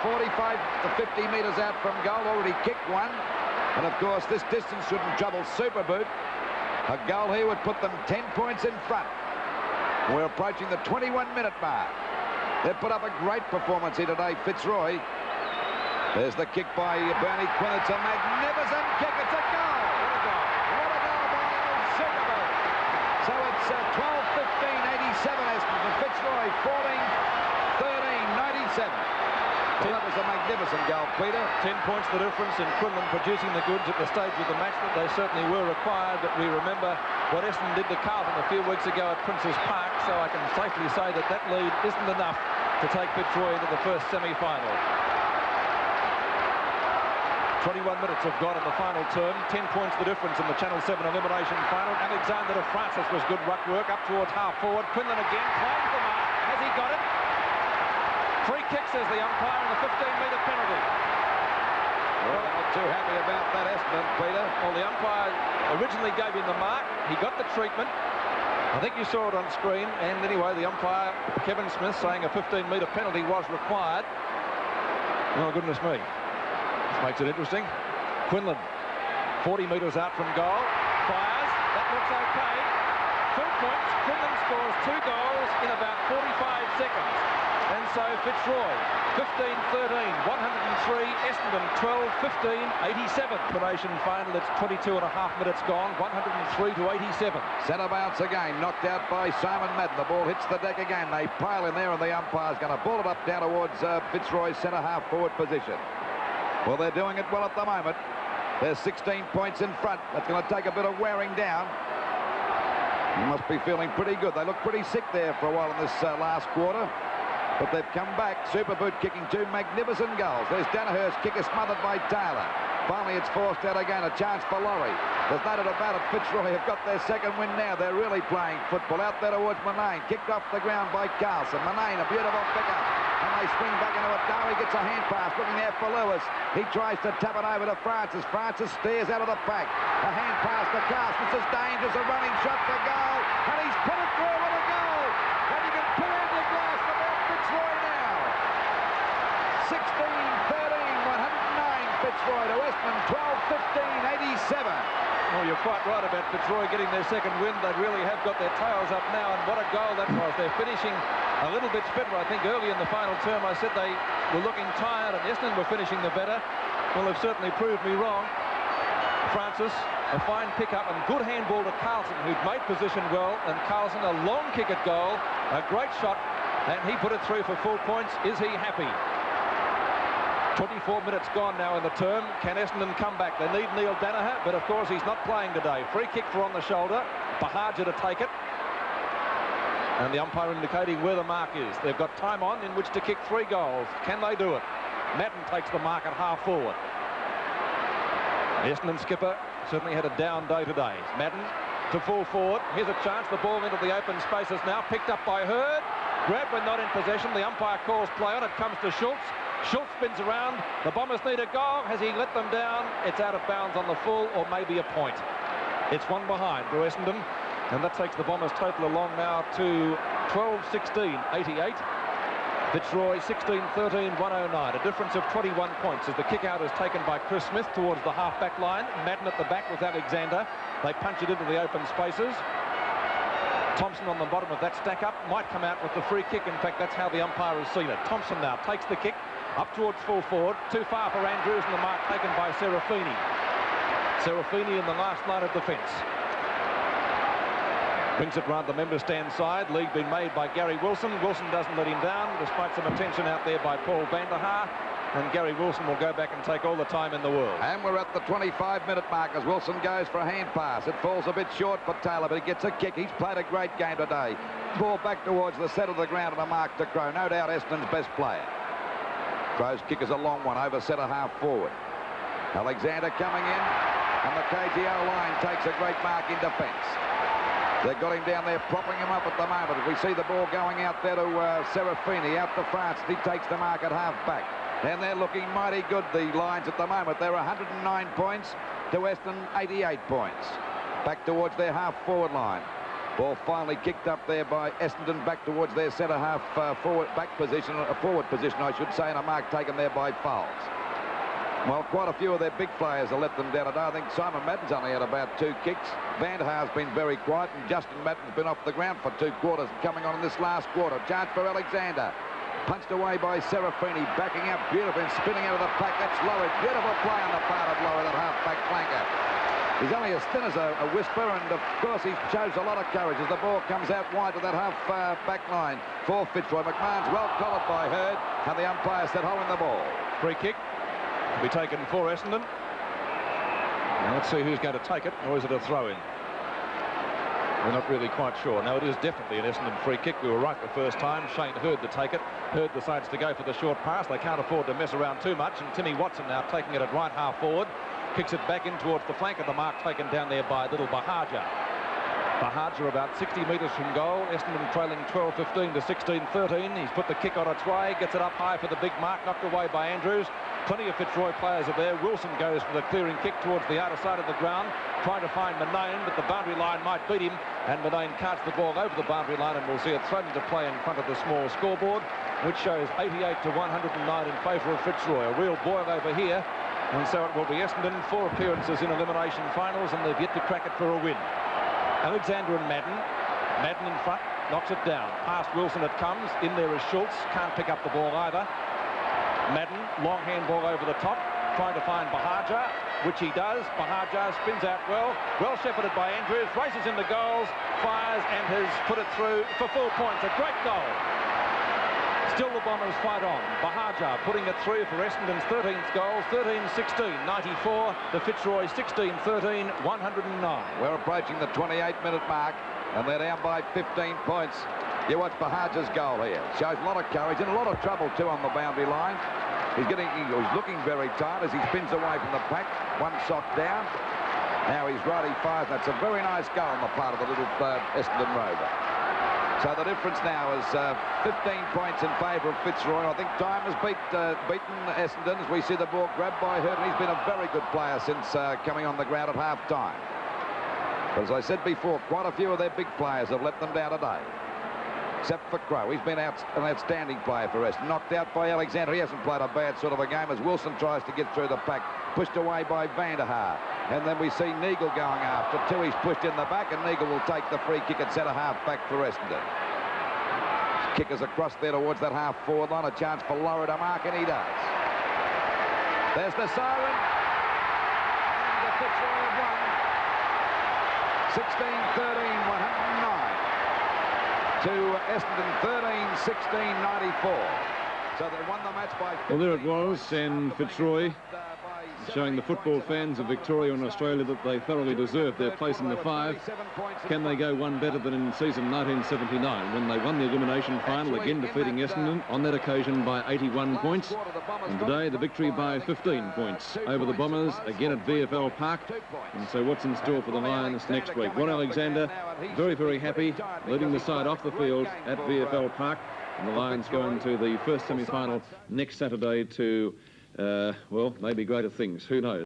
45 to 50 metres out from goal. Already kicked one. And of course, this distance shouldn't trouble Superboot. A goal here would put them 10 points in front. We're approaching the 21-minute mark. They've put up a great performance here today, Fitzroy. There's the kick by Bernie Quinlan. It's a magnificent kick. It's a goal. What a goal. What a goal by old Superboot. So it's 12-15-87 Essendon to Fitzroy, 14-13-97. Well, that was a magnificent goal, Peter. 10 points the difference in Quinlan producing the goods at the stage of the match that they certainly were required, but we remember what Essendon did to Carlton a few weeks ago at Princes Park, so I can safely say that that lead isn't enough to take Fitzroy into the first semi-final. 21 minutes have gone in the final term. 10 points the difference in the Channel 7 elimination final. Alexander to Francis was good ruck work up towards half forward. Quinlan again claims the mark. Has he got it? Free kick, says the umpire, and a 15-metre penalty. Well, I'm not too happy about that, Essendon, Peter. Well, the umpire originally gave him the mark. He got the treatment. I think you saw it on screen. And anyway, the umpire, Kevin Smith, saying a 15-metre penalty was required. Oh, goodness me. This makes it interesting. Quinlan, 40 metres out from goal. Fires. That looks okay. 2 points. Quinlan scores 2 goals in about 45 seconds. And so Fitzroy, 15-13, 103, Essendon 12-15, 87. Elimination final, it's 22 and a half minutes gone, 103 to 87. Centre bounce again, knocked out by Simon Madden. The ball hits the deck again. They pile in there and the umpire's going to ball it up down towards Fitzroy's centre half forward position. Well, they're doing it well at the moment. They're 16 points in front. That's going to take a bit of wearing down. You must be feeling pretty good. They look pretty sick there for a while in this last quarter. But they've come back. Superboot kicking 2 magnificent goals. There's Danaher's kick is smothered by Taylor. Finally, it's forced out again. A chance for Laurie. There's no doubt about it. Fitzroy have got their second win now. They're really playing football. Out there towards Manane. Kicked off the ground by Carlson. Manane, a beautiful pick-up. And they swing back into it. Dowie gets a hand pass. Looking there for Lewis. He tries to tap it over to Francis. Francis steers out of the pack. A hand pass to Carlson. This is dangerous. A running shot for goal. And he's put it through with a goal. And you can pull out your glass about Fitzroy now. 16-13, 109 Fitzroy to Essendon, 12-15, 87. Well, you're quite right about Fitzroy getting their second win. They really have got their tails up now, and what a goal that was. They're finishing a little bit fitter. I think early in the final term I said they were looking tired and Essendon were finishing the better. Well, they've certainly proved me wrong. Francis, a fine pick-up and good handball to Carlson, who'd made position well, and Carlson a long kick at goal, a great shot, and he put it through for full points. Is he happy? 24 minutes gone now in the term. Can Essendon come back? They need Neil Danaher, but of course he's not playing today. Free kick for on the shoulder. Bahaja to take it. And the umpire indicating where the mark is. They've got time on in which to kick 3 goals. Can they do it? Madden takes the mark at half forward. Essendon skipper certainly had a down day today. Madden to full forward. Here's a chance. The ball into the open spaces now. Picked up by Hurd. Grabbed but not in possession. The umpire calls play on. It comes to Schultz. Schultz spins around. The Bombers need a goal. Has he let them down? It's out of bounds on the full, or maybe a point. It's one behind to Essendon, and that takes the Bombers total along now to 12-16, 88. Fitzroy 16-13, 109. A difference of 21 points as the kick-out is taken by Chris Smith towards the half-back line. Madden at the back with Alexander. They punch it into the open spaces. Thompson on the bottom of that stack-up might come out with the free kick. In fact, that's how the umpire has seen it. Thompson now takes the kick up towards full forward. Too far for Andrews, and the mark taken by Serafini. Serafini in the last line of defence. Brings it round the member stand side. Lead being made by Gary Wilson. Wilson doesn't let him down, despite some attention out there by Paul van der Haar. And Gary Wilson will go back and take all the time in the world. And we're at the 25-minute mark as Wilson goes for a hand pass. It falls a bit short for Taylor, but he gets a kick. He's played a great game today. Ball back towards the centre of the ground and a mark to Crow. No doubt Essendon's best player. Crow's kick is a long one over centre half forward. Alexander coming in, and the KGO line takes a great mark in defence. They've got him down there, propping him up at the moment. We see the ball going out there to Serafini, out to France. He takes the mark at half-back. And they're looking mighty good, the lines at the moment. They're 109 points to Essendon, 88 points. Back towards their half-forward line. Ball finally kicked up there by Essendon, back towards their centre-half forward position, I should say, and a mark taken there by Fowles. Well, quite a few of their big players have let them down today. I think Simon Madden's only had about 2 kicks. Van der Haar's been very quiet, and Justin Madden's been off the ground for 2 quarters, coming on in this last quarter. Chance for Alexander. Punched away by Serafini, backing up beautifully and spinning out of the pack. That's Lowy. Beautiful play on the part of Lowy, that half-back flanker. He's only as thin as a whisper, and of course he shows a lot of courage as the ball comes out wide to that half-back line for Fitzroy. McMahon's well collared by Hurd, and the umpire said hold in the ball. Free kick to be taken for Essendon. Now let's see who's going to take it, or is it a throw-in? We're not really quite sure. No, it is definitely an Essendon free kick. We were right the first time. Shane Hurd to take it. Hurd decides to go for the short pass. They can't afford to mess around too much, and Timmy Watson now taking it at right half forward. Kicks it back in towards the flank of the mark taken down there by little Bahaja. Bahaja about 60 metres from goal. Essendon trailing 12-15 to 16-13. He's put the kick on its way, gets it up high for the big mark, knocked away by Andrews. Plenty of Fitzroy players are there. Wilson goes for the clearing kick towards the outer side of the ground, trying to find Manane, but the boundary line might beat him, and Manane carts the ball over the boundary line, and we'll see it thrown into play in front of the small scoreboard, which shows 88 to 109 in favour of Fitzroy. A real boil over here, and so it will be Essendon, 4 appearances in elimination finals, and they've yet to crack it for a win. Alexander and Madden. Madden in front, knocks it down. Past Wilson it comes. In there is Schultz. Can't pick up the ball either. Madden, long handball over the top, trying to find Bahaja, which he does. Bahaja spins out well. Well shepherded by Andrews. Races in the goals. Fires and has put it through for 4 points. A great goal. Still the Bombers fight on. Bahaja putting it through for Essendon's 13th goal. 13-16, 94. The Fitzroy 16-13, 109. We're approaching the 28-minute mark, and they're down by 15 points. You watch Bahaja's goal here. Shows a lot of courage and a lot of trouble, too, on the boundary line. He's looking very tight as he spins away from the pack. One sock down. Now he's right, he fires. That's a very nice goal on the part of the little Essendon Rover. So the difference now is 15 points in favour of Fitzroy. I think time has beaten Essendon as we see the ball grabbed by Hurd. He's been a very good player since coming on the ground at half-time. But as I said before, quite a few of their big players have let them down today. Except for Crow. He's been an outstanding player for Essendon. Knocked out by Alexander. He hasn't played a bad sort of a game as Wilson tries to get through the pack. Pushed away by van der Haar. And then we see Neagle going after 2. He's pushed in the back, and Neagle will take the free kick at centre half back for Essendon. Kickers across there towards that half forward line. A chance for Lower to mark, and he does. There's the siren. And the Fitzroy have won. 16-13, 109. To Essendon 13-16, 94. So they won the match by 15. Well, there it was, and Fitzroy showing the football fans of Victoria and Australia that they thoroughly deserve their place in the 5. Can they go one better than in season 1979 when they won the elimination final, again defeating Essendon on that occasion by 81 points, and today the victory by 15 points over the Bombers, again at VFL Park. And so what's in store for the Lions next week? Ron Alexander, very, very happy, leading the side off the field at VFL Park, and the Lions go into the first semi-final next Saturday to well, maybe greater things. Who knows?